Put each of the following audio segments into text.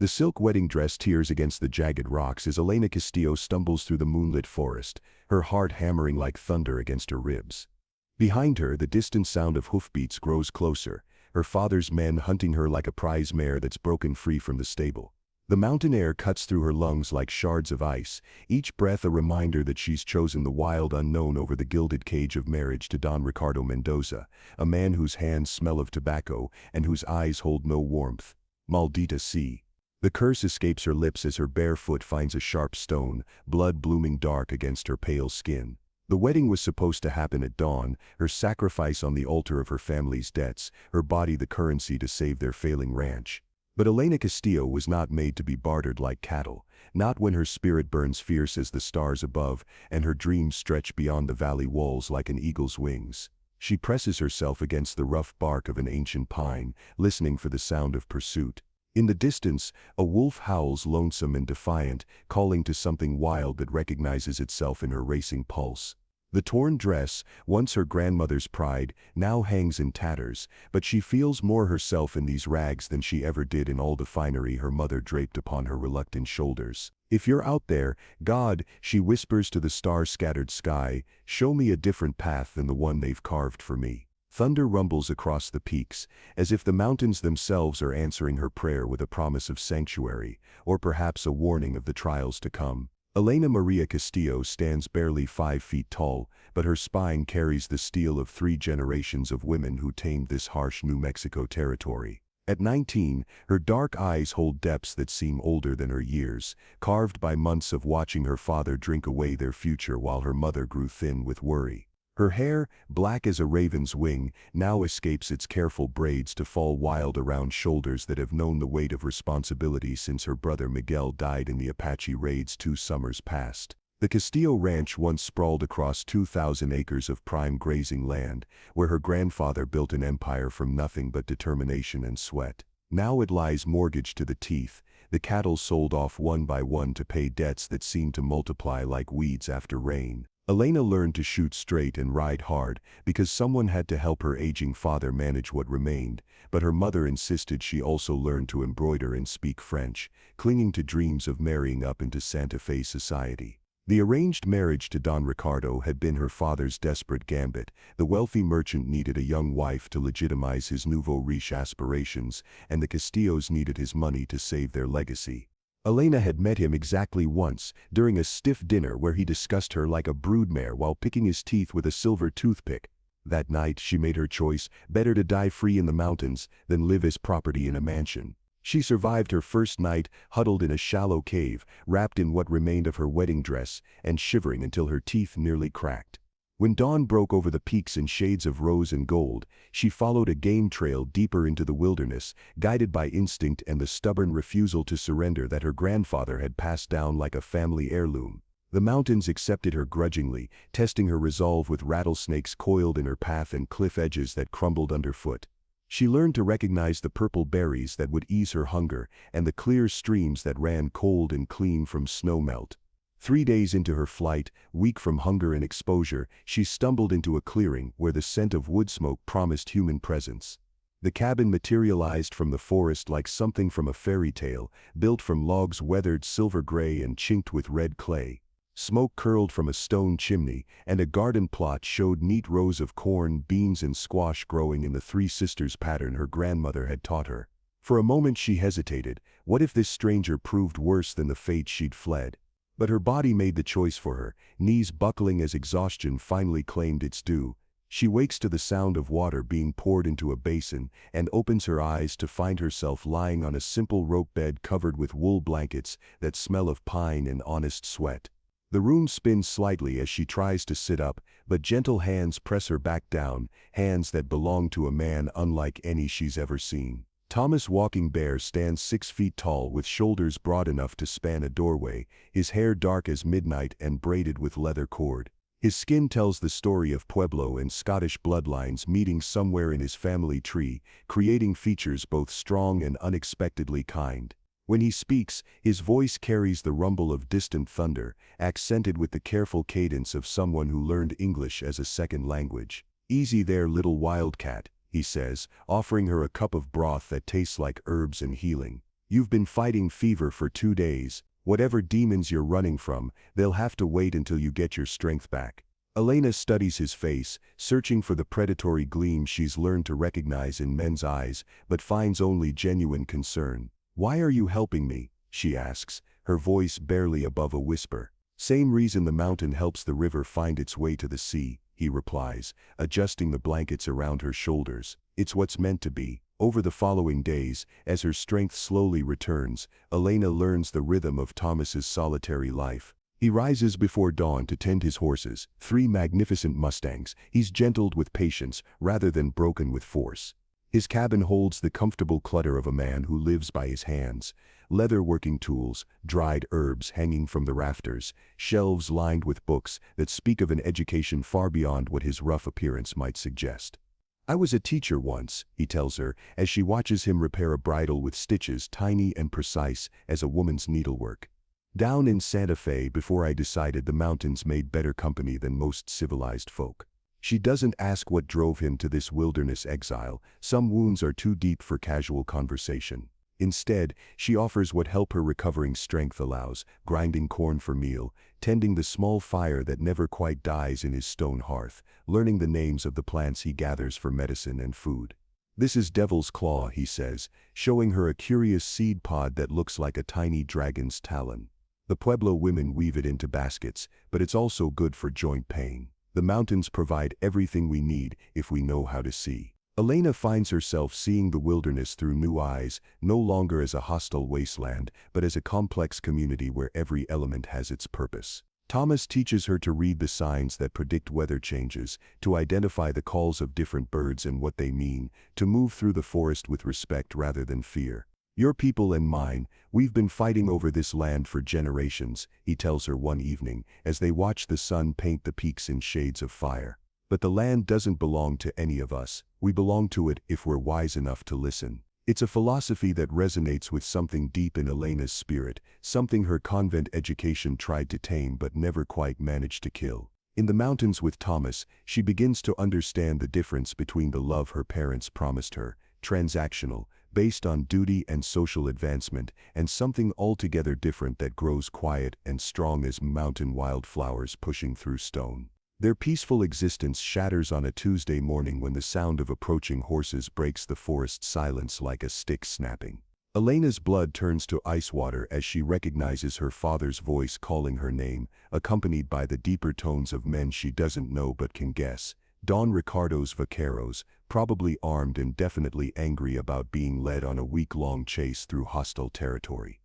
The silk wedding dress tears against the jagged rocks as Elena Castillo stumbles through the moonlit forest, her heart hammering like thunder against her ribs. Behind her, the distant sound of hoofbeats grows closer, her father's men hunting her like a prize mare that's broken free from the stable. The mountain air cuts through her lungs like shards of ice, each breath a reminder that she's chosen the wild unknown over the gilded cage of marriage to Don Ricardo Mendoza, a man whose hands smell of tobacco and whose eyes hold no warmth. Maldita sea. The curse escapes her lips as her bare foot finds a sharp stone, blood blooming dark against her pale skin. The wedding was supposed to happen at dawn, her sacrifice on the altar of her family's debts, her body the currency to save their failing ranch. But Elena Castillo was not made to be bartered like cattle, not when her spirit burns fierce as the stars above, and her dreams stretch beyond the valley walls like an eagle's wings. She presses herself against the rough bark of an ancient pine, listening for the sound of pursuit. In the distance, a wolf howls lonesome and defiant, calling to something wild that recognizes itself in her racing pulse. The torn dress, once her grandmother's pride, now hangs in tatters, but she feels more herself in these rags than she ever did in all the finery her mother draped upon her reluctant shoulders. "If you're out there, God," she whispers to the star-scattered sky, "show me a different path than the one they've carved for me." Thunder rumbles across the peaks, as if the mountains themselves are answering her prayer with a promise of sanctuary, or perhaps a warning of the trials to come. Elena Maria Castillo stands barely 5 feet tall, but her spine carries the steel of 3 generations of women who tamed this harsh New Mexico territory. At 19, her dark eyes hold depths that seem older than her years, carved by months of watching her father drink away their future while her mother grew thin with worry. Her hair, black as a raven's wing, now escapes its careful braids to fall wild around shoulders that have known the weight of responsibility since her brother Miguel died in the Apache raids 2 summers past. The Castillo Ranch once sprawled across 2,000 acres of prime grazing land, where her grandfather built an empire from nothing but determination and sweat. Now it lies mortgaged to the teeth, the cattle sold off one by one to pay debts that seemed to multiply like weeds after rain. Elena learned to shoot straight and ride hard because someone had to help her aging father manage what remained, but her mother insisted she also learn to embroider and speak French, clinging to dreams of marrying up into Santa Fe society. The arranged marriage to Don Ricardo had been her father's desperate gambit. The wealthy merchant needed a young wife to legitimize his nouveau riche aspirations, and the Castillos needed his money to save their legacy. Elena had met him exactly once, during a stiff dinner where he discussed her like a broodmare while picking his teeth with a silver toothpick. That night she made her choice: better to die free in the mountains than live as property in a mansion. She survived her first night, huddled in a shallow cave, wrapped in what remained of her wedding dress, and shivering until her teeth nearly cracked. When dawn broke over the peaks in shades of rose and gold, she followed a game trail deeper into the wilderness, guided by instinct and the stubborn refusal to surrender that her grandfather had passed down like a family heirloom. The mountains accepted her grudgingly, testing her resolve with rattlesnakes coiled in her path and cliff edges that crumbled underfoot. She learned to recognize the purple berries that would ease her hunger and the clear streams that ran cold and clean from snowmelt. 3 days into her flight, weak from hunger and exposure, she stumbled into a clearing where the scent of wood smoke promised human presence. The cabin materialized from the forest like something from a fairy tale, built from logs weathered silver gray and chinked with red clay. Smoke curled from a stone chimney, and a garden plot showed neat rows of corn, beans and squash growing in the Three Sisters pattern her grandmother had taught her. For a moment she hesitated. What if this stranger proved worse than the fate she'd fled? But her body made the choice for her, knees buckling as exhaustion finally claimed its due. She wakes to the sound of water being poured into a basin and opens her eyes to find herself lying on a simple rope bed covered with wool blankets that smell of pine and honest sweat. The room spins slightly as she tries to sit up, but gentle hands press her back down, hands that belong to a man unlike any she's ever seen. Thomas Walking Bear stands 6 feet tall with shoulders broad enough to span a doorway, his hair dark as midnight and braided with leather cord. His skin tells the story of Pueblo and Scottish bloodlines meeting somewhere in his family tree, creating features both strong and unexpectedly kind. When he speaks, his voice carries the rumble of distant thunder, accented with the careful cadence of someone who learned English as a second language. "Easy there, little wildcat," he says, offering her a cup of broth that tastes like herbs and healing. You've been fighting fever for 2 days. Whatever demons you're running from, they'll have to wait until you get your strength back. Elena studies his face, searching for the predatory gleam she's learned to recognize in men's eyes, but finds only genuine concern. "Why are you helping me?" she asks, her voice barely above a whisper. "Same reason the mountain helps the river find its way to the sea," he replies, adjusting the blankets around her shoulders. "It's what's meant to be." Over the following days, as her strength slowly returns, Elena learns the rhythm of Thomas's solitary life. He rises before dawn to tend his horses, 3 magnificent mustangs. He's gentled with patience rather than broken with force. His cabin holds the comfortable clutter of a man who lives by his hands. Leather working tools, dried herbs hanging from the rafters, shelves lined with books that speak of an education far beyond what his rough appearance might suggest. "I was a teacher once," he tells her, as she watches him repair a bridle with stitches tiny and precise as a woman's needlework. "Down in Santa Fe before I decided the mountains made better company than most civilized folk." She doesn't ask what drove him to this wilderness exile. Some wounds are too deep for casual conversation. Instead, she offers what help her recovering strength allows: grinding corn for meal, tending the small fire that never quite dies in his stone hearth, learning the names of the plants he gathers for medicine and food. "This is Devil's Claw," he says, showing her a curious seed pod that looks like a tiny dragon's talon. "The Pueblo women weave it into baskets, but it's also good for joint pain. The mountains provide everything we need if we know how to see." Elena finds herself seeing the wilderness through new eyes, no longer as a hostile wasteland, but as a complex community where every element has its purpose. Thomas teaches her to read the signs that predict weather changes, to identify the calls of different birds and what they mean, to move through the forest with respect rather than fear. "Your people and mine, we've been fighting over this land for generations," he tells her one evening, as they watch the sun paint the peaks in shades of fire. "But the land doesn't belong to any of us. We belong to it if we're wise enough to listen." It's a philosophy that resonates with something deep in Elena's spirit, something her convent education tried to tame but never quite managed to kill. In the mountains with Thomas, she begins to understand the difference between the love her parents promised her, transactional, based on duty and social advancement, and something altogether different that grows quiet and strong as mountain wildflowers pushing through stone. Their peaceful existence shatters on a Tuesday morning when the sound of approaching horses breaks the forest silence like a stick snapping. Elena's blood turns to ice water as she recognizes her father's voice calling her name, accompanied by the deeper tones of men she doesn't know but can guess. Don Ricardo's vaqueros, probably armed and definitely angry about being led on a week-long chase through hostile territory.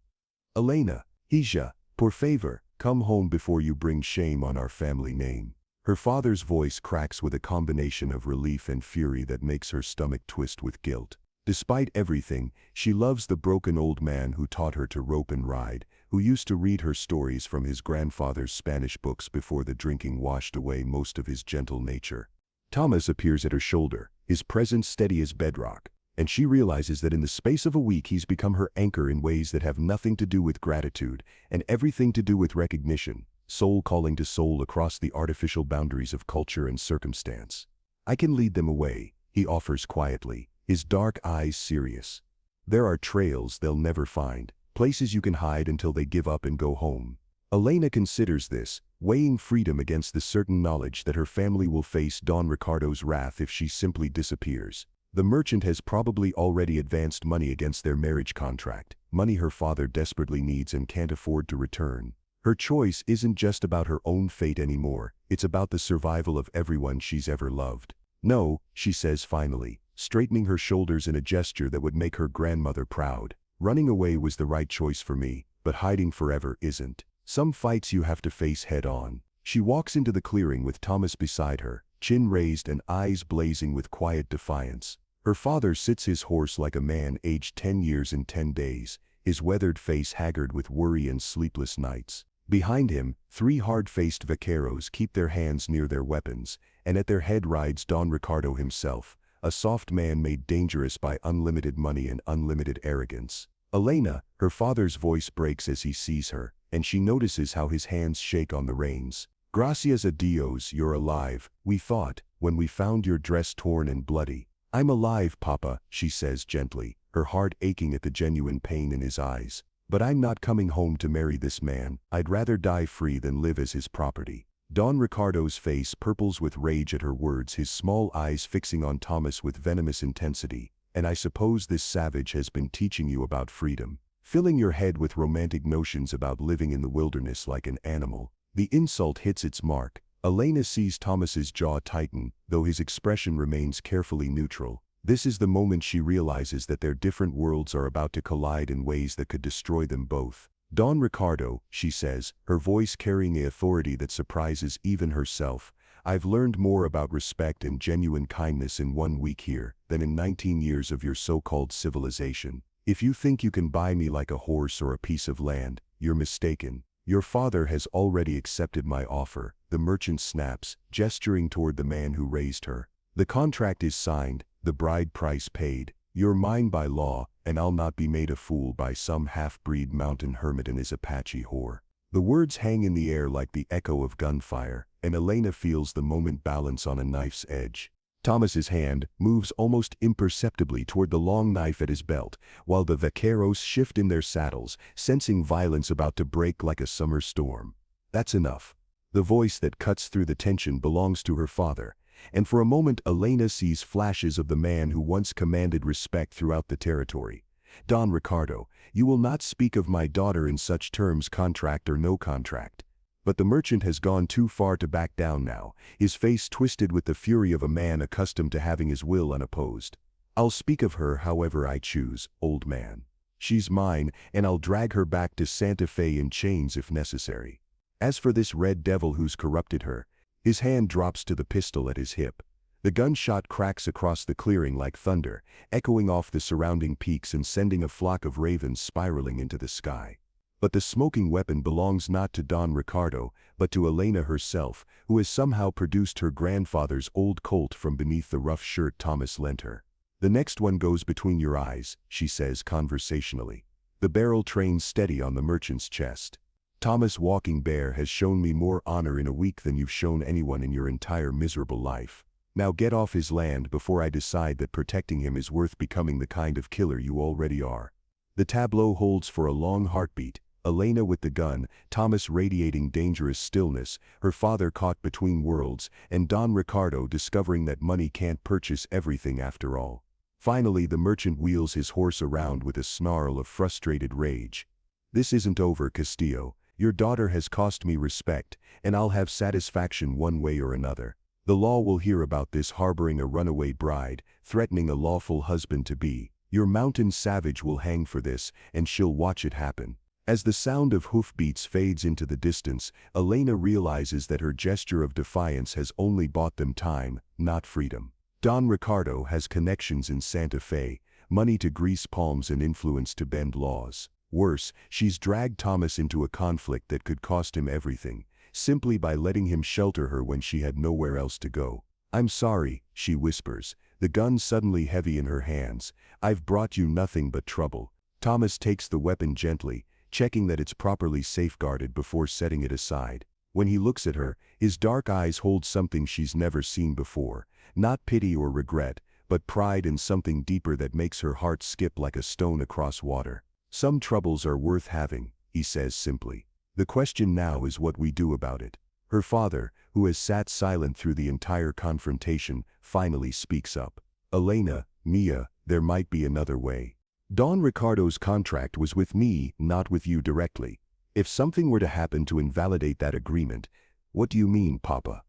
"Elena, hija, por favor, come home before you bring shame on our family name." Her father's voice cracks with a combination of relief and fury that makes her stomach twist with guilt. Despite everything, she loves the broken old man who taught her to rope and ride, who used to read her stories from his grandfather's Spanish books before the drinking washed away most of his gentle nature. Thomas appears at her shoulder, his presence steady as bedrock, and she realizes that in the space of a week he's become her anchor in ways that have nothing to do with gratitude and everything to do with recognition. Soul calling to soul across the artificial boundaries of culture and circumstance. "I can lead them away," he offers quietly, his dark eyes serious. "There are trails they'll never find, places you can hide until they give up and go home." Elena considers this, weighing freedom against the certain knowledge that her family will face Don Ricardo's wrath if she simply disappears. The merchant has probably already advanced money against their marriage contract, money her father desperately needs and can't afford to return. Her choice isn't just about her own fate anymore, it's about the survival of everyone she's ever loved. "No," she says finally, straightening her shoulders in a gesture that would make her grandmother proud. "Running away was the right choice for me, but hiding forever isn't. Some fights you have to face head on." She walks into the clearing with Thomas beside her, chin raised and eyes blazing with quiet defiance. Her father sits his horse like a man aged 10 years in 10 days, his weathered face haggard with worry and sleepless nights. Behind him, 3 hard-faced vaqueros keep their hands near their weapons, and at their head rides Don Ricardo himself, a soft man made dangerous by unlimited money and unlimited arrogance. "Elena," her father's voice breaks as he sees her, and she notices how his hands shake on the reins. "Gracias a Dios you're alive, we thought, when we found your dress torn and bloody." "I'm alive, Papa," she says gently, her heart aching at the genuine pain in his eyes. "But I'm not coming home to marry this man. I'd rather die free than live as his property." Don Ricardo's face purples with rage at her words, his small eyes fixing on Thomas with venomous intensity. "And I suppose this savage has been teaching you about freedom, filling your head with romantic notions about living in the wilderness like an animal." The insult hits its mark. Elena sees Thomas's jaw tighten, though his expression remains carefully neutral. This is the moment she realizes that their different worlds are about to collide in ways that could destroy them both. "Don Ricardo," she says, her voice carrying a authority that surprises even herself, "I've learned more about respect and genuine kindness in 1 week here than in 19 years of your so-called civilization. If you think you can buy me like a horse or a piece of land, you're mistaken. Your father has already accepted my offer," the merchant snaps, gesturing toward the man who raised her. "The contract is signed, the bride price paid. You're mine by law, and I'll not be made a fool by some half-breed mountain hermit and his Apache whore." The words hang in the air like the echo of gunfire, and Elena feels the moment balance on a knife's edge. Thomas's hand moves almost imperceptibly toward the long knife at his belt, while the vaqueros shift in their saddles, sensing violence about to break like a summer storm. "That's enough." The voice that cuts through the tension belongs to her father, and for a moment Elena sees flashes of the man who once commanded respect throughout the territory. "Don Ricardo, you will not speak of my daughter in such terms, contract or no contract." But the merchant has gone too far to back down now, his face twisted with the fury of a man accustomed to having his will unopposed. "I'll speak of her however I choose, old man. She's mine, and I'll drag her back to Santa Fe in chains if necessary. As for this red devil who's corrupted her," his hand drops to the pistol at his hip. The gunshot cracks across the clearing like thunder, echoing off the surrounding peaks and sending a flock of ravens spiraling into the sky. But the smoking weapon belongs not to Don Ricardo, but to Elena herself, who has somehow produced her grandfather's old Colt from beneath the rough shirt Thomas lent her. "The next one goes between your eyes," she says conversationally. The barrel trains steady on the merchant's chest. "Thomas Walking Bear has shown me more honor in a week than you've shown anyone in your entire miserable life. Now get off his land before I decide that protecting him is worth becoming the kind of killer you already are." The tableau holds for a long heartbeat. Elena with the gun, Thomas radiating dangerous stillness, her father caught between worlds, and Don Ricardo discovering that money can't purchase everything after all. Finally the merchant wheels his horse around with a snarl of frustrated rage. "This isn't over, Castillo. Your daughter has cost me respect, and I'll have satisfaction one way or another. The law will hear about this harboring a runaway bride, threatening a lawful husband-to-be. Your mountain savage will hang for this, and she'll watch it happen." As the sound of hoofbeats fades into the distance, Elena realizes that her gesture of defiance has only bought them time, not freedom. Don Ricardo has connections in Santa Fe, money to grease palms and influence to bend laws. Worse, she's dragged Thomas into a conflict that could cost him everything, simply by letting him shelter her when she had nowhere else to go. "I'm sorry," she whispers, the gun suddenly heavy in her hands. "I've brought you nothing but trouble." Thomas takes the weapon gently, checking that it's properly safeguarded before setting it aside. When he looks at her, his dark eyes hold something she's never seen before, not pity or regret, but pride and something deeper that makes her heart skip like a stone across water. "Some troubles are worth having," he says simply. "The question now is what we do about it." Her father, who has sat silent through the entire confrontation, finally speaks up. "Elena, Mia, there might be another way. Don Ricardo's contract was with me, not with you directly. If something were to happen to invalidate that agreement—" "What do you mean, Papa?"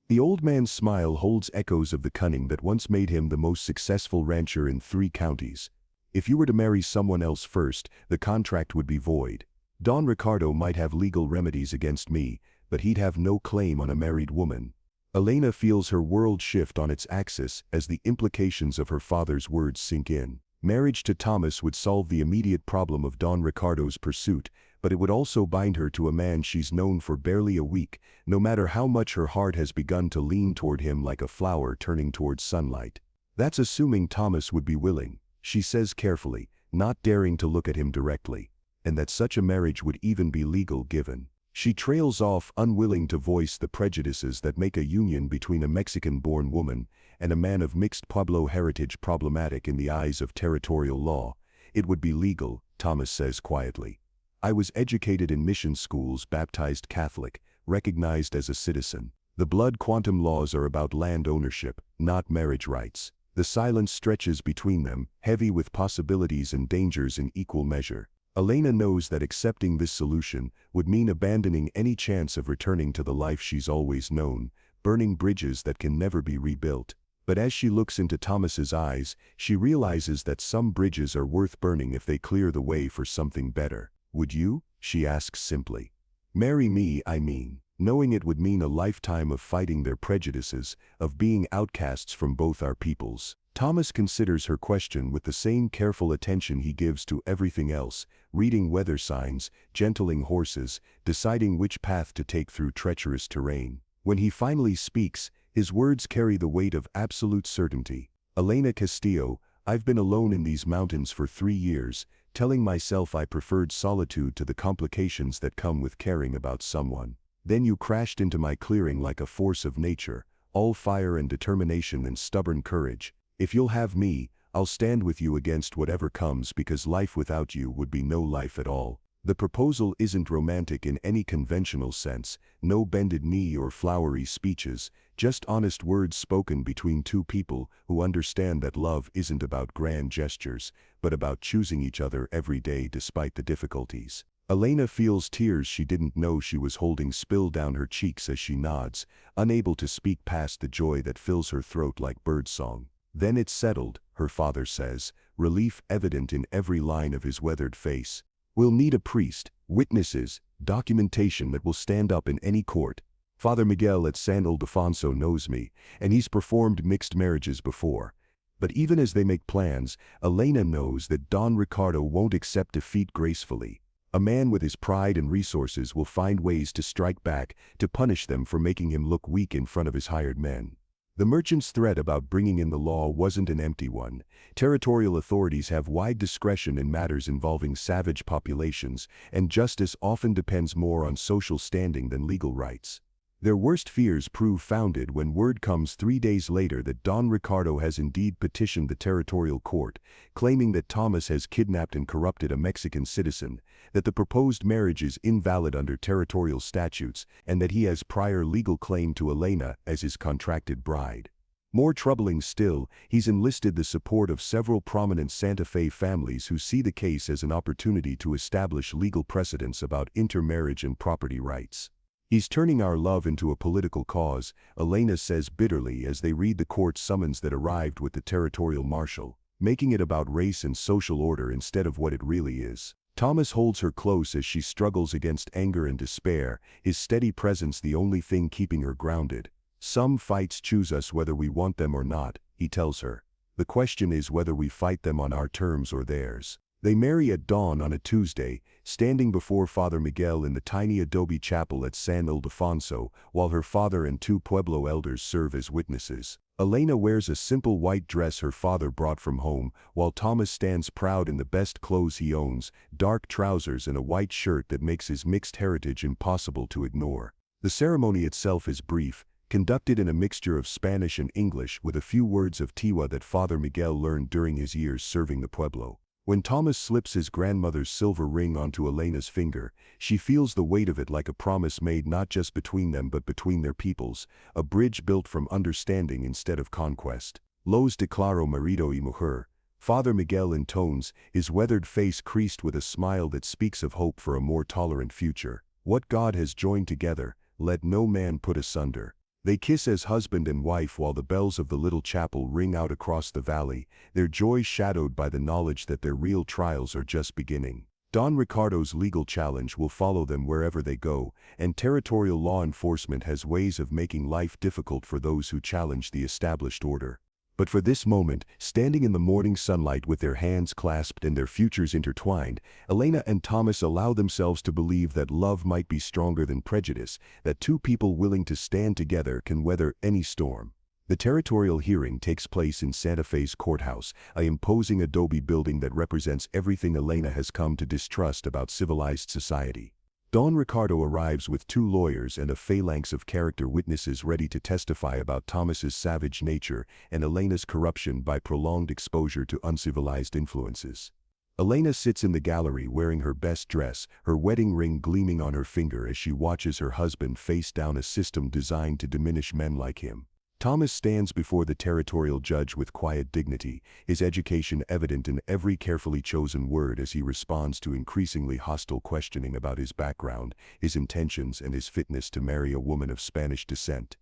The old man's smile holds echoes of the cunning that once made him the most successful rancher in 3 counties. "If you were to marry someone else first, the contract would be void. Don Ricardo might have legal remedies against me, but he'd have no claim on a married woman." Elena feels her world shift on its axis as the implications of her father's words sink in. Marriage to Thomas would solve the immediate problem of Don Ricardo's pursuit, but it would also bind her to a man she's known for barely a week, no matter how much her heart has begun to lean toward him like a flower turning towards sunlight. "That's assuming Thomas would be willing," she says carefully, not daring to look at him directly, "and that such a marriage would even be legal given." She trails off, unwilling to voice the prejudices that make a union between a Mexican-born woman and a man of mixed Pueblo heritage problematic in the eyes of territorial law. It would be legal, Thomas says quietly. I was educated in mission schools, baptized Catholic, recognized as a citizen. The blood quantum laws are about land ownership, not marriage rights. The silence stretches between them, heavy with possibilities and dangers in equal measure. Elena knows that accepting this solution would mean abandoning any chance of returning to the life she's always known, burning bridges that can never be rebuilt. But as she looks into Thomas's eyes, she realizes that some bridges are worth burning if they clear the way for something better. Would you? She asks simply. Marry me, I mean, knowing it would mean a lifetime of fighting their prejudices, of being outcasts from both our peoples. Thomas considers her question with the same careful attention he gives to everything else, reading weather signs, gentling horses, deciding which path to take through treacherous terrain. When he finally speaks, his words carry the weight of absolute certainty. Elena Castillo, I've been alone in these mountains for 3 years, telling myself I preferred solitude to the complications that come with caring about someone. Then you crashed into my clearing like a force of nature, all fire and determination and stubborn courage. If you'll have me, I'll stand with you against whatever comes, because life without you would be no life at all. The proposal isn't romantic in any conventional sense, no bended knee or flowery speeches, just honest words spoken between two people who understand that love isn't about grand gestures, but about choosing each other every day despite the difficulties. Elena feels tears she didn't know she was holding spill down her cheeks as she nods, unable to speak past the joy that fills her throat like birdsong. Then it's settled, her father says, relief evident in every line of his weathered face. We'll need a priest, witnesses, documentation that will stand up in any court. Father Miguel at San Ildefonso knows me, and he's performed mixed marriages before. But even as they make plans, Elena knows that Don Ricardo won't accept defeat gracefully. A man with his pride and resources will find ways to strike back, to punish them for making him look weak in front of his hired men. The merchant's threat about bringing in the law wasn't an empty one. Territorial authorities have wide discretion in matters involving savage populations, and justice often depends more on social standing than legal rights. Their worst fears prove founded when word comes 3 days later that Don Ricardo has indeed petitioned the territorial court, claiming that Thomas has kidnapped and corrupted a Mexican citizen, that the proposed marriage is invalid under territorial statutes, and that he has prior legal claim to Elena as his contracted bride. More troubling still, he's enlisted the support of several prominent Santa Fe families who see the case as an opportunity to establish legal precedents about intermarriage and property rights. He's turning our love into a political cause, Elena says bitterly as they read the court summons that arrived with the territorial marshal, making it about race and social order instead of what it really is. Thomas holds her close as she struggles against anger and despair, his steady presence the only thing keeping her grounded. Some fights choose us whether we want them or not, he tells her. The question is whether we fight them on our terms or theirs. They marry at dawn on a Tuesday, standing before Father Miguel in the tiny adobe chapel at San Ildefonso, while her father and 2 Pueblo elders serve as witnesses. Elena wears a simple white dress her father brought from home, while Thomas stands proud in the best clothes he owns, dark trousers and a white shirt that makes his mixed heritage impossible to ignore. The ceremony itself is brief, conducted in a mixture of Spanish and English with a few words of Tiwa that Father Miguel learned during his years serving the Pueblo. When Thomas slips his grandmother's silver ring onto Elena's finger, she feels the weight of it like a promise made not just between them but between their peoples, a bridge built from understanding instead of conquest. Los declaro marido y mujer, Father Miguel intones, his weathered face creased with a smile that speaks of hope for a more tolerant future. What God has joined together, let no man put asunder. They kiss as husband and wife while the bells of the little chapel ring out across the valley, their joy shadowed by the knowledge that their real trials are just beginning. Don Ricardo's legal challenge will follow them wherever they go, and territorial law enforcement has ways of making life difficult for those who challenge the established order. But for this moment, standing in the morning sunlight with their hands clasped and their futures intertwined, Elena and Thomas allow themselves to believe that love might be stronger than prejudice, that 2 people willing to stand together can weather any storm. The territorial hearing takes place in Santa Fe's courthouse, an imposing adobe building that represents everything Elena has come to distrust about civilized society. Don Ricardo arrives with 2 lawyers and a phalanx of character witnesses ready to testify about Thomas's savage nature and Elena's corruption by prolonged exposure to uncivilized influences. Elena sits in the gallery wearing her best dress, her wedding ring gleaming on her finger as she watches her husband face down a system designed to diminish men like him. Thomas stands before the territorial judge with quiet dignity, his education evident in every carefully chosen word as he responds to increasingly hostile questioning about his background, his intentions, and his fitness to marry a woman of Spanish descent.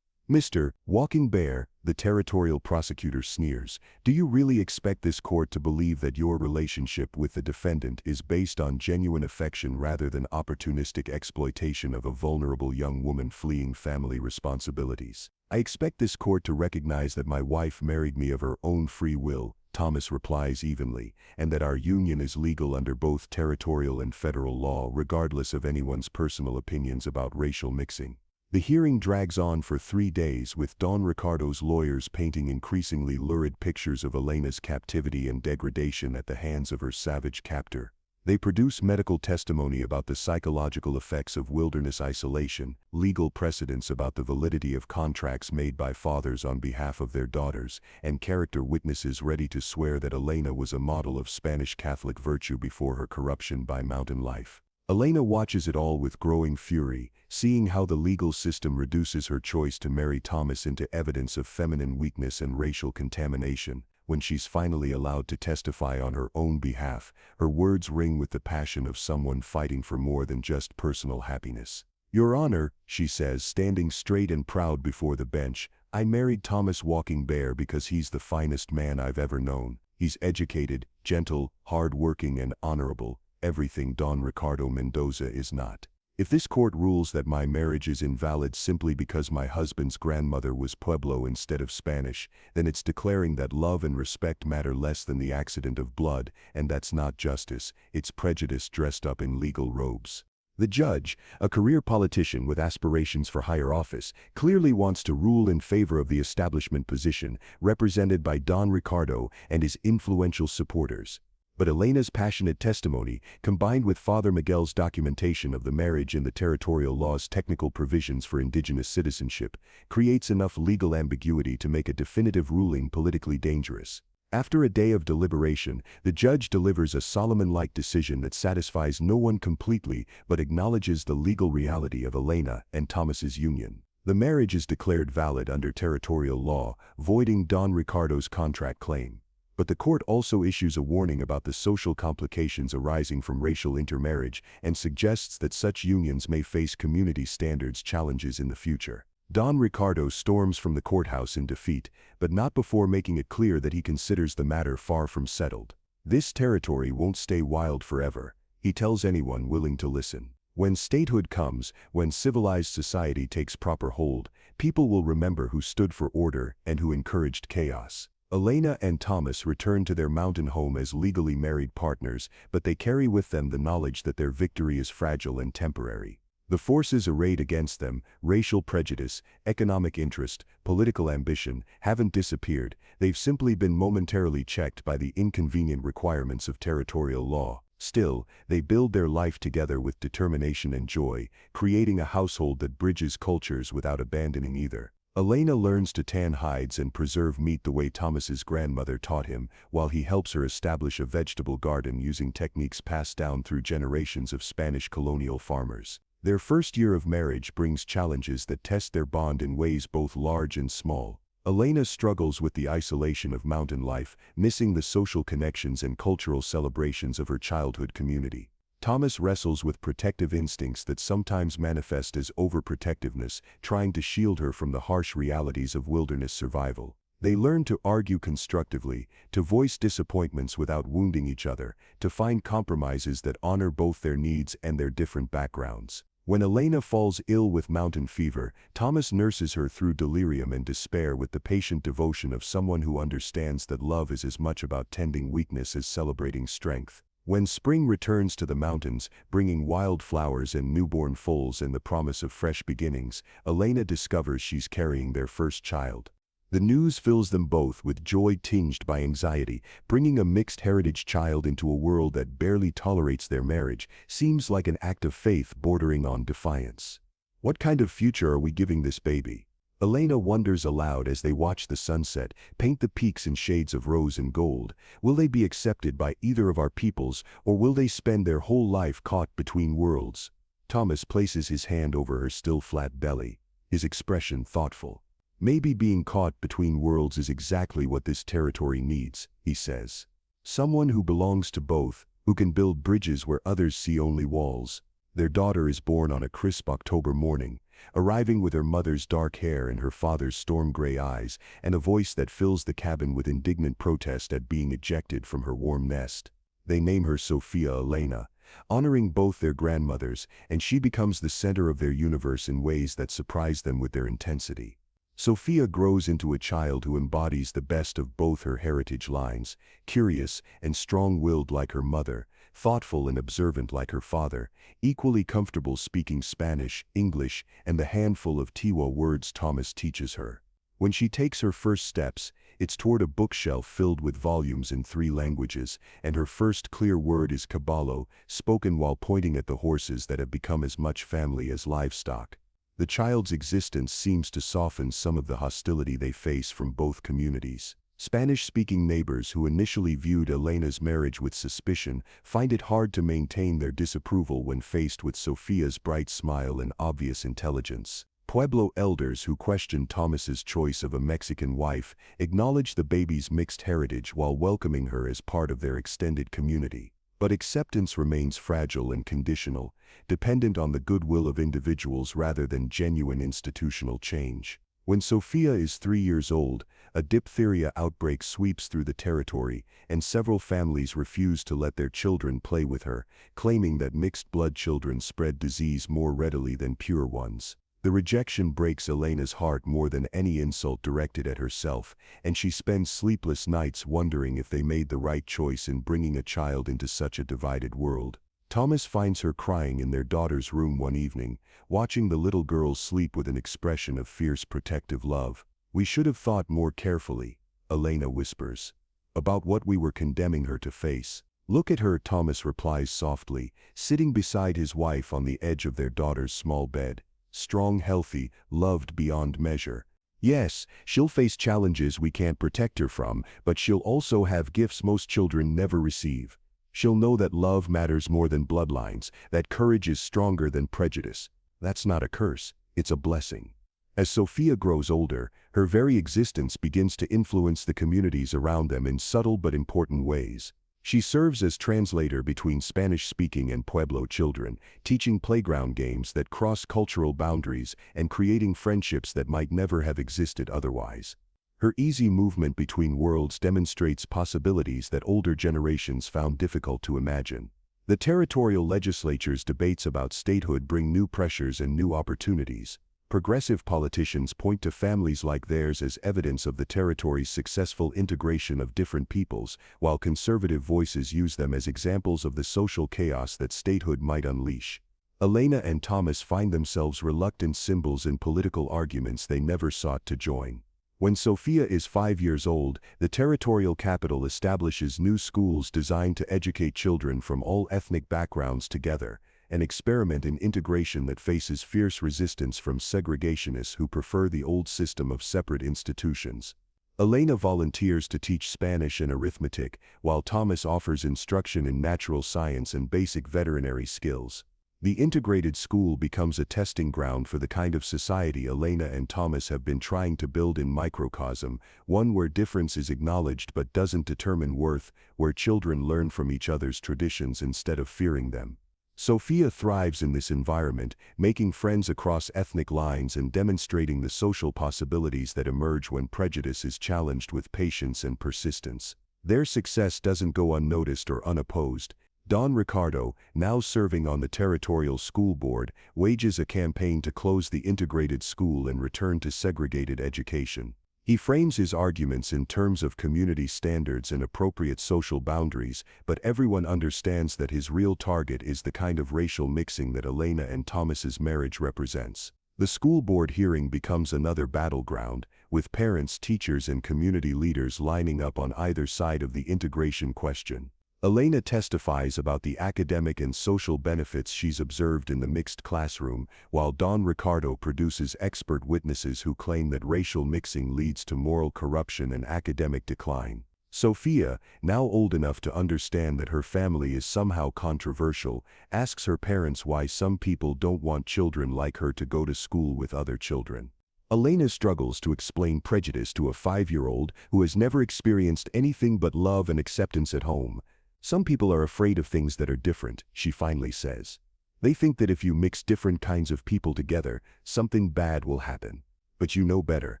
"Mr. Walking Bear," the territorial prosecutor sneers, "do you really expect this court to believe that your relationship with the defendant is based on genuine affection rather than opportunistic exploitation of a vulnerable young woman fleeing family responsibilities? I expect this court to recognize that my wife married me of her own free will," Thomas replies evenly, "and that our union is legal under both territorial and federal law regardless of anyone's personal opinions about racial mixing." The hearing drags on for 3 days with Don Ricardo's lawyers painting increasingly lurid pictures of Elena's captivity and degradation at the hands of her savage captor. They produce medical testimony about the psychological effects of wilderness isolation, legal precedents about the validity of contracts made by fathers on behalf of their daughters, and character witnesses ready to swear that Elena was a model of Spanish Catholic virtue before her corruption by mountain life. Elena watches it all with growing fury, seeing how the legal system reduces her choice to marry Thomas into evidence of feminine weakness and racial contamination. When she's finally allowed to testify on her own behalf, her words ring with the passion of someone fighting for more than just personal happiness. "Your Honor," she says, standing straight and proud before the bench, "I married Thomas Walking Bear because he's the finest man I've ever known. He's educated, gentle, hard-working, and honorable, everything Don Ricardo Mendoza is not. If this court rules that my marriage is invalid simply because my husband's grandmother was Pueblo instead of Spanish, then it's declaring that love and respect matter less than the accident of blood, and that's not justice, it's prejudice dressed up in legal robes." The judge, a career politician with aspirations for higher office, clearly wants to rule in favor of the establishment position, represented by Don Ricardo and his influential supporters. But Elena's passionate testimony, combined with Father Miguel's documentation of the marriage and the territorial law's technical provisions for indigenous citizenship, creates enough legal ambiguity to make a definitive ruling politically dangerous. After a day of deliberation, the judge delivers a Solomon-like decision that satisfies no one completely but acknowledges the legal reality of Elena and Thomas's union. The marriage is declared valid under territorial law, voiding Don Ricardo's contract claim. But the court also issues a warning about the social complications arising from racial intermarriage and suggests that such unions may face community standards challenges in the future. Don Ricardo storms from the courthouse in defeat, but not before making it clear that he considers the matter far from settled. "This territory won't stay wild forever," he tells anyone willing to listen. "When statehood comes, when civilized society takes proper hold, people will remember who stood for order and who encouraged chaos." Elena and Thomas return to their mountain home as legally married partners, but they carry with them the knowledge that their victory is fragile and temporary. The forces arrayed against them, racial prejudice, economic interest, political ambition, haven't disappeared, they've simply been momentarily checked by the inconvenient requirements of territorial law. Still, they build their life together with determination and joy, creating a household that bridges cultures without abandoning either. Elena learns to tan hides and preserve meat the way Thomas's grandmother taught him, while he helps her establish a vegetable garden using techniques passed down through generations of Spanish colonial farmers. Their first year of marriage brings challenges that test their bond in ways both large and small. Elena struggles with the isolation of mountain life, missing the social connections and cultural celebrations of her childhood community. Thomas wrestles with protective instincts that sometimes manifest as overprotectiveness, trying to shield her from the harsh realities of wilderness survival. They learn to argue constructively, to voice disappointments without wounding each other, to find compromises that honor both their needs and their different backgrounds. When Elena falls ill with mountain fever, Thomas nurses her through delirium and despair with the patient devotion of someone who understands that love is as much about tending weakness as celebrating strength. When spring returns to the mountains, bringing wild flowers and newborn foals and the promise of fresh beginnings, Elena discovers she's carrying their first child. The news fills them both with joy tinged by anxiety. Bringing a mixed heritage child into a world that barely tolerates their marriage seems like an act of faith bordering on defiance. What kind of future are we giving this baby? Elena wonders aloud as they watch the sunset paint the peaks in shades of rose and gold. Will they be accepted by either of our peoples, or will they spend their whole life caught between worlds? Thomas places his hand over her still flat belly, his expression thoughtful. Maybe being caught between worlds is exactly what this territory needs, he says. Someone who belongs to both, who can build bridges where others see only walls. Their daughter is born on a crisp October morning, arriving with her mother's dark hair and her father's storm-gray eyes, and a voice that fills the cabin with indignant protest at being ejected from her warm nest. They name her Sophia Elena, honoring both their grandmothers, and she becomes the center of their universe in ways that surprise them with their intensity. Sophia grows into a child who embodies the best of both her heritage lines, curious and strong-willed like her mother, thoughtful and observant like her father, equally comfortable speaking Spanish, English, and the handful of Tiwa words Thomas teaches her. When she takes her first steps, it's toward a bookshelf filled with volumes in 3 languages, and her first clear word is caballo, spoken while pointing at the horses that have become as much family as livestock. The child's existence seems to soften some of the hostility they face from both communities. Spanish-speaking neighbors who initially viewed Elena's marriage with suspicion find it hard to maintain their disapproval when faced with Sophia's bright smile and obvious intelligence. Pueblo elders who questioned Thomas's choice of a Mexican wife acknowledge the baby's mixed heritage while welcoming her as part of their extended community. But acceptance remains fragile and conditional, dependent on the goodwill of individuals rather than genuine institutional change. When Sophia is 3 years old, a diphtheria outbreak sweeps through the territory, and several families refuse to let their children play with her, claiming that mixed-blood children spread disease more readily than pure ones. The rejection breaks Elena's heart more than any insult directed at herself, and she spends sleepless nights wondering if they made the right choice in bringing a child into such a divided world. Thomas finds her crying in their daughter's room one evening, watching the little girl sleep with an expression of fierce protective love. "We should have thought more carefully," Elena whispers, "about what we were condemning her to face." "Look at her," Thomas replies softly, sitting beside his wife on the edge of their daughter's small bed. Strong, healthy, loved beyond measure. Yes, she'll face challenges we can't protect her from, but she'll also have gifts most children never receive. She'll know that love matters more than bloodlines, that courage is stronger than prejudice. That's not a curse, it's a blessing. As Sophia grows older, her very existence begins to influence the communities around them in subtle but important ways. She serves as translator between Spanish-speaking and Pueblo children, teaching playground games that cross cultural boundaries and creating friendships that might never have existed otherwise. Her easy movement between worlds demonstrates possibilities that older generations found difficult to imagine. The territorial legislature's debates about statehood bring new pressures and new opportunities. Progressive politicians point to families like theirs as evidence of the territory's successful integration of different peoples, while conservative voices use them as examples of the social chaos that statehood might unleash. Elena and Thomas find themselves reluctant symbols in political arguments they never sought to join. When Sophia is 5 years old, the territorial capital establishes new schools designed to educate children from all ethnic backgrounds together, an experiment in integration that faces fierce resistance from segregationists who prefer the old system of separate institutions. Elena volunteers to teach Spanish and arithmetic, while Thomas offers instruction in natural science and basic veterinary skills. The integrated school becomes a testing ground for the kind of society Elena and Thomas have been trying to build in microcosm, one where difference is acknowledged but doesn't determine worth, where children learn from each other's traditions instead of fearing them. Sophia thrives in this environment, making friends across ethnic lines and demonstrating the social possibilities that emerge when prejudice is challenged with patience and persistence. Their success doesn't go unnoticed or unopposed. Don Ricardo, now serving on the territorial school board, wages a campaign to close the integrated school and return to segregated education. He frames his arguments in terms of community standards and appropriate social boundaries, but everyone understands that his real target is the kind of racial mixing that Elena and Thomas's marriage represents. The school board hearing becomes another battleground, with parents, teachers, and community leaders lining up on either side of the integration question. Elena testifies about the academic and social benefits she's observed in the mixed classroom, while Don Ricardo produces expert witnesses who claim that racial mixing leads to moral corruption and academic decline. Sophia, now old enough to understand that her family is somehow controversial, asks her parents why some people don't want children like her to go to school with other children. Elena struggles to explain prejudice to a 5-year-old who has never experienced anything but love and acceptance at home. Some people are afraid of things that are different, she finally says. They think that if you mix different kinds of people together, something bad will happen. But you know better,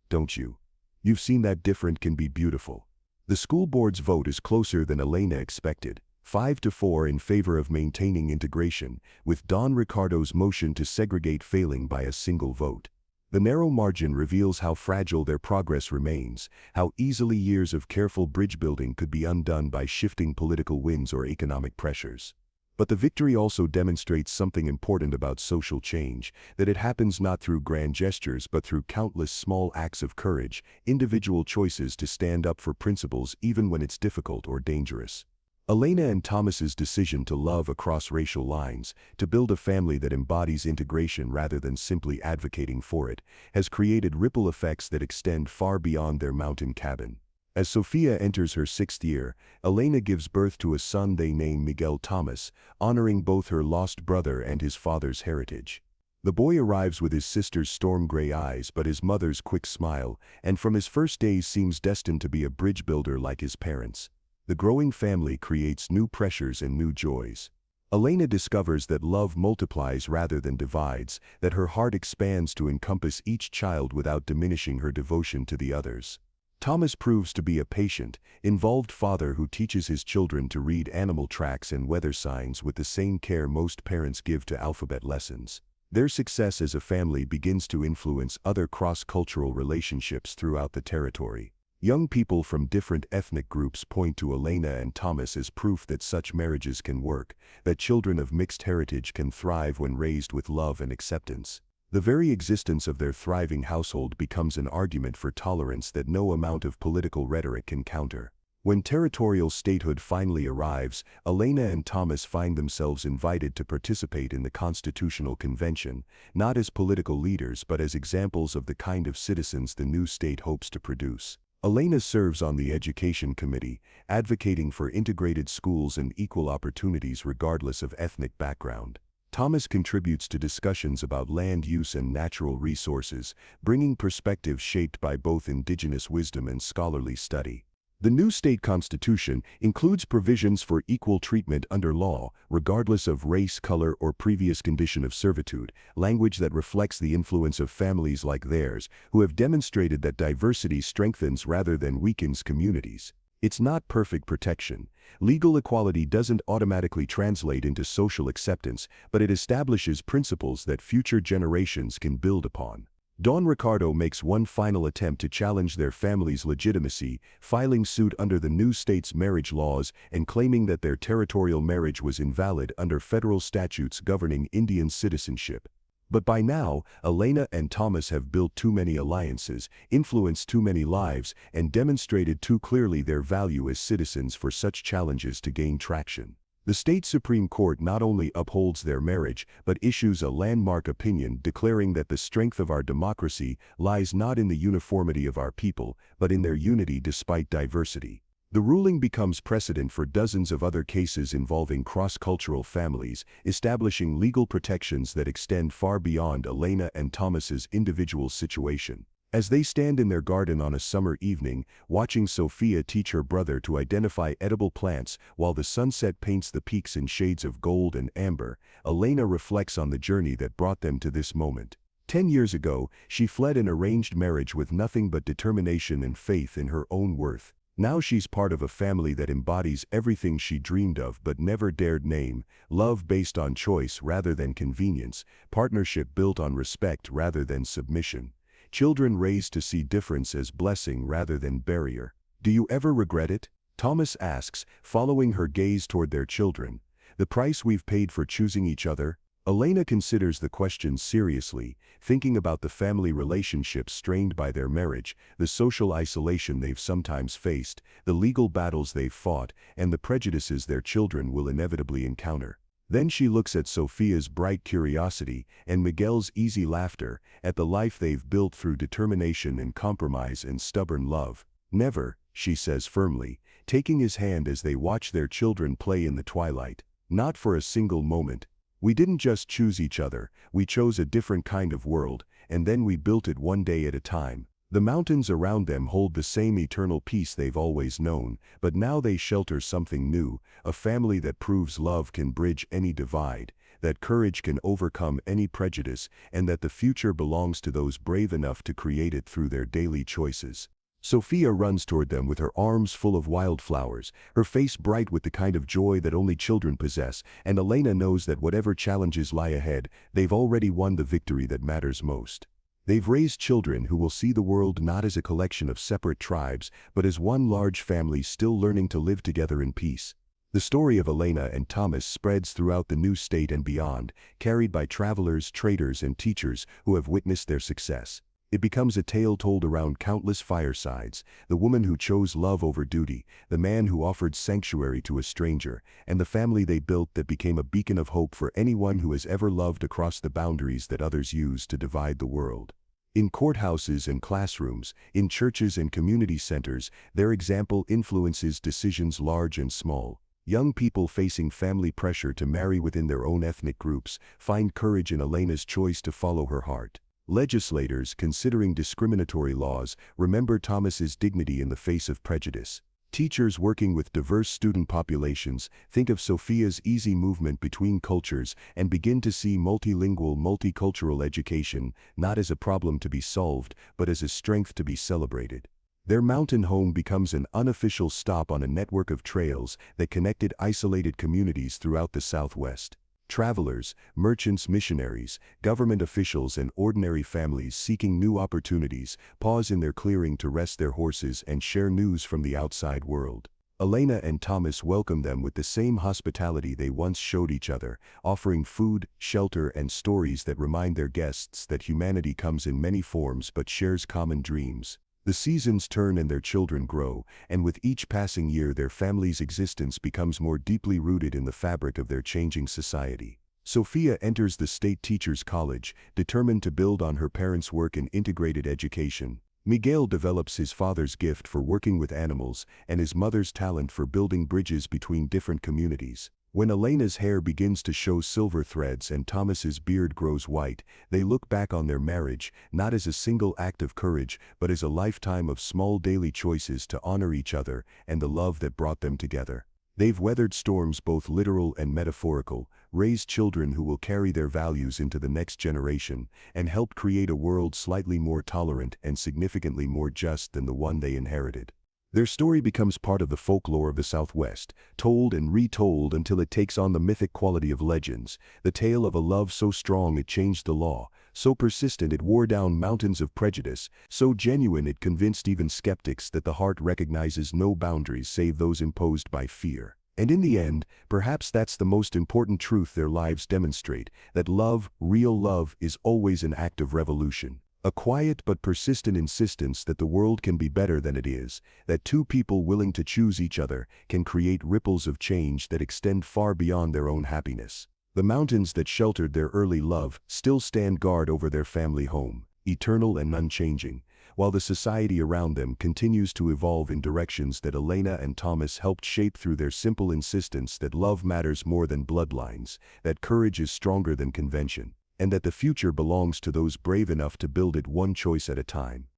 don't you? You've seen that different can be beautiful. The school board's vote is closer than Elena expected, 5-4 in favor of maintaining integration, with Don Ricardo's motion to segregate failing by a single vote. The narrow margin reveals how fragile their progress remains, how easily years of careful bridge building could be undone by shifting political winds or economic pressures. But the victory also demonstrates something important about social change, that it happens not through grand gestures but through countless small acts of courage, individual choices to stand up for principles even when it's difficult or dangerous. Elena and Thomas's decision to love across racial lines, to build a family that embodies integration rather than simply advocating for it, has created ripple effects that extend far beyond their mountain cabin. As Sophia enters her 6th year, Elena gives birth to a son they name Miguel Thomas, honoring both her lost brother and his father's heritage. The boy arrives with his sister's storm-gray eyes but his mother's quick smile, and from his first days seems destined to be a bridge builder like his parents. The growing family creates new pressures and new joys. Elena discovers that love multiplies rather than divides, that her heart expands to encompass each child without diminishing her devotion to the others. Thomas proves to be a patient, involved father who teaches his children to read animal tracks and weather signs with the same care most parents give to alphabet lessons. Their success as a family begins to influence other cross-cultural relationships throughout the territory. Young people from different ethnic groups point to Elena and Thomas as proof that such marriages can work, that children of mixed heritage can thrive when raised with love and acceptance. The very existence of their thriving household becomes an argument for tolerance that no amount of political rhetoric can counter. When territorial statehood finally arrives, Elena and Thomas find themselves invited to participate in the Constitutional Convention, not as political leaders but as examples of the kind of citizens the new state hopes to produce. Elena serves on the Education Committee, advocating for integrated schools and equal opportunities regardless of ethnic background. Thomas contributes to discussions about land use and natural resources, bringing perspectives shaped by both indigenous wisdom and scholarly study. The new state constitution includes provisions for equal treatment under law, regardless of race, color, or previous condition of servitude, language that reflects the influence of families like theirs, who have demonstrated that diversity strengthens rather than weakens communities. It's not perfect protection. Legal equality doesn't automatically translate into social acceptance, but it establishes principles that future generations can build upon. Don Ricardo makes one final attempt to challenge their family's legitimacy, filing suit under the new state's marriage laws and claiming that their territorial marriage was invalid under federal statutes governing Indian citizenship. But by now, Elena and Thomas have built too many alliances, influenced too many lives, and demonstrated too clearly their value as citizens for such challenges to gain traction. The state Supreme Court not only upholds their marriage, but issues a landmark opinion declaring that the strength of our democracy lies not in the uniformity of our people, but in their unity despite diversity. The ruling becomes precedent for dozens of other cases involving cross-cultural families, establishing legal protections that extend far beyond Elena and Thomas's individual situation. As they stand in their garden on a summer evening, watching Sophia teach her brother to identify edible plants while the sunset paints the peaks in shades of gold and amber, Elena reflects on the journey that brought them to this moment. 10 years ago, she fled an arranged marriage with nothing but determination and faith in her own worth. Now she's part of a family that embodies everything she dreamed of but never dared name: love based on choice rather than convenience, partnership built on respect rather than submission. Children raised to see difference as blessing rather than barrier. Do you ever regret it? Thomas asks, following her gaze toward their children. The price we've paid for choosing each other? Elena considers the question seriously, thinking about the family relationships strained by their marriage, the social isolation they've sometimes faced, the legal battles they've fought, and the prejudices their children will inevitably encounter. Then she looks at Sophia's bright curiosity and Miguel's easy laughter, at the life they've built through determination and compromise and stubborn love. "Never," she says firmly, taking his hand as they watch their children play in the twilight. "Not for a single moment. We didn't just choose each other, we chose a different kind of world, and then we built it one day at a time." The mountains around them hold the same eternal peace they've always known, but now they shelter something new, a family that proves love can bridge any divide, that courage can overcome any prejudice, and that the future belongs to those brave enough to create it through their daily choices. Sophia runs toward them with her arms full of wildflowers, her face bright with the kind of joy that only children possess, and Elena knows that whatever challenges lie ahead, they've already won the victory that matters most. They've raised children who will see the world not as a collection of separate tribes, but as one large family still learning to live together in peace. The story of Elena and Thomas spreads throughout the new state and beyond, carried by travelers, traders, and teachers who have witnessed their success. It becomes a tale told around countless firesides, the woman who chose love over duty, the man who offered sanctuary to a stranger, and the family they built that became a beacon of hope for anyone who has ever loved across the boundaries that others use to divide the world. In courthouses and classrooms, in churches and community centers, their example influences decisions large and small. Young people facing family pressure to marry within their own ethnic groups find courage in Elena's choice to follow her heart. Legislators, considering discriminatory laws, remember Thomas's dignity in the face of prejudice. Teachers working with diverse student populations think of Sophia's easy movement between cultures and begin to see multilingual, multicultural education not as a problem to be solved, but as a strength to be celebrated. Their mountain home becomes an unofficial stop on a network of trails that connected isolated communities throughout the Southwest. Travelers, merchants, missionaries, government officials, and ordinary families seeking new opportunities pause in their clearing to rest their horses and share news from the outside world. Elena and Thomas welcome them with the same hospitality they once showed each other, offering food, shelter, and stories that remind their guests that humanity comes in many forms but shares common dreams. The seasons turn and their children grow, and with each passing year their family's existence becomes more deeply rooted in the fabric of their changing society. Sophia enters the State Teachers College, determined to build on her parents' work in integrated education. Miguel develops his father's gift for working with animals and his mother's talent for building bridges between different communities. When Elena's hair begins to show silver threads and Thomas's beard grows white, they look back on their marriage, not as a single act of courage, but as a lifetime of small daily choices to honor each other and the love that brought them together. They've weathered storms both literal and metaphorical, raised children who will carry their values into the next generation, and helped create a world slightly more tolerant and significantly more just than the one they inherited. Their story becomes part of the folklore of the Southwest, told and retold until it takes on the mythic quality of legends, the tale of a love so strong it changed the law, so persistent it wore down mountains of prejudice, so genuine it convinced even skeptics that the heart recognizes no boundaries save those imposed by fear. And in the end, perhaps that's the most important truth their lives demonstrate, that love, real love, is always an act of revolution. A quiet but persistent insistence that the world can be better than it is, that two people willing to choose each other can create ripples of change that extend far beyond their own happiness. The mountains that sheltered their early love still stand guard over their family home, eternal and unchanging, while the society around them continues to evolve in directions that Elena and Thomas helped shape through their simple insistence that love matters more than bloodlines, that courage is stronger than convention, and that the future belongs to those brave enough to build it one choice at a time.